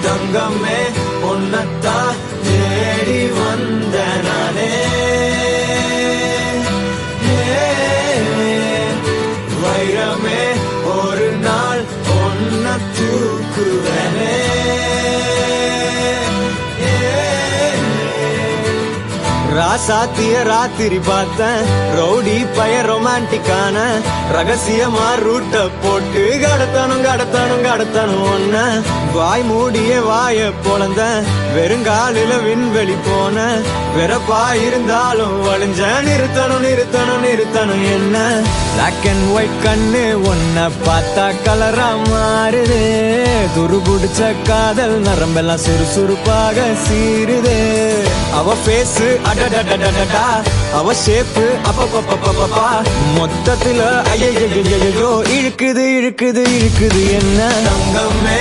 தங்கமே பொன்னத்தா தேடி வந்த நானே வைரமே ஒரு நாள் பொன்ன தூக்குவனே ராசாத்திய ராத்திரி பார்த்தேன் ரவுடி பய ரொமான்டிக்கான ரகசியமா ரூட்ட போட்டு கடத்தணும் ஒன்ன வாய் மூடிய வாய பொழந்த வெறுங்காலில விண்வெளி போன வெறப்பா இருந்தாலும் வழிஞ்ச நிறுத்தணும் என்ன பிளாக் அண்ட் ஒயிட் கண்ணு ஒன்ன பார்த்தா கலரா மாறுது துருபுடிச்ச காதல் நரம்பெல்லாம் சுறுசுறுப்பாக சீருது அவ பேசு அடடடடடடா அவ ஷேப்பு அப்பப்பப்பப்பப்பா மொத்தத்துல ஐயோ இழுக்குது என்ன தங்கமே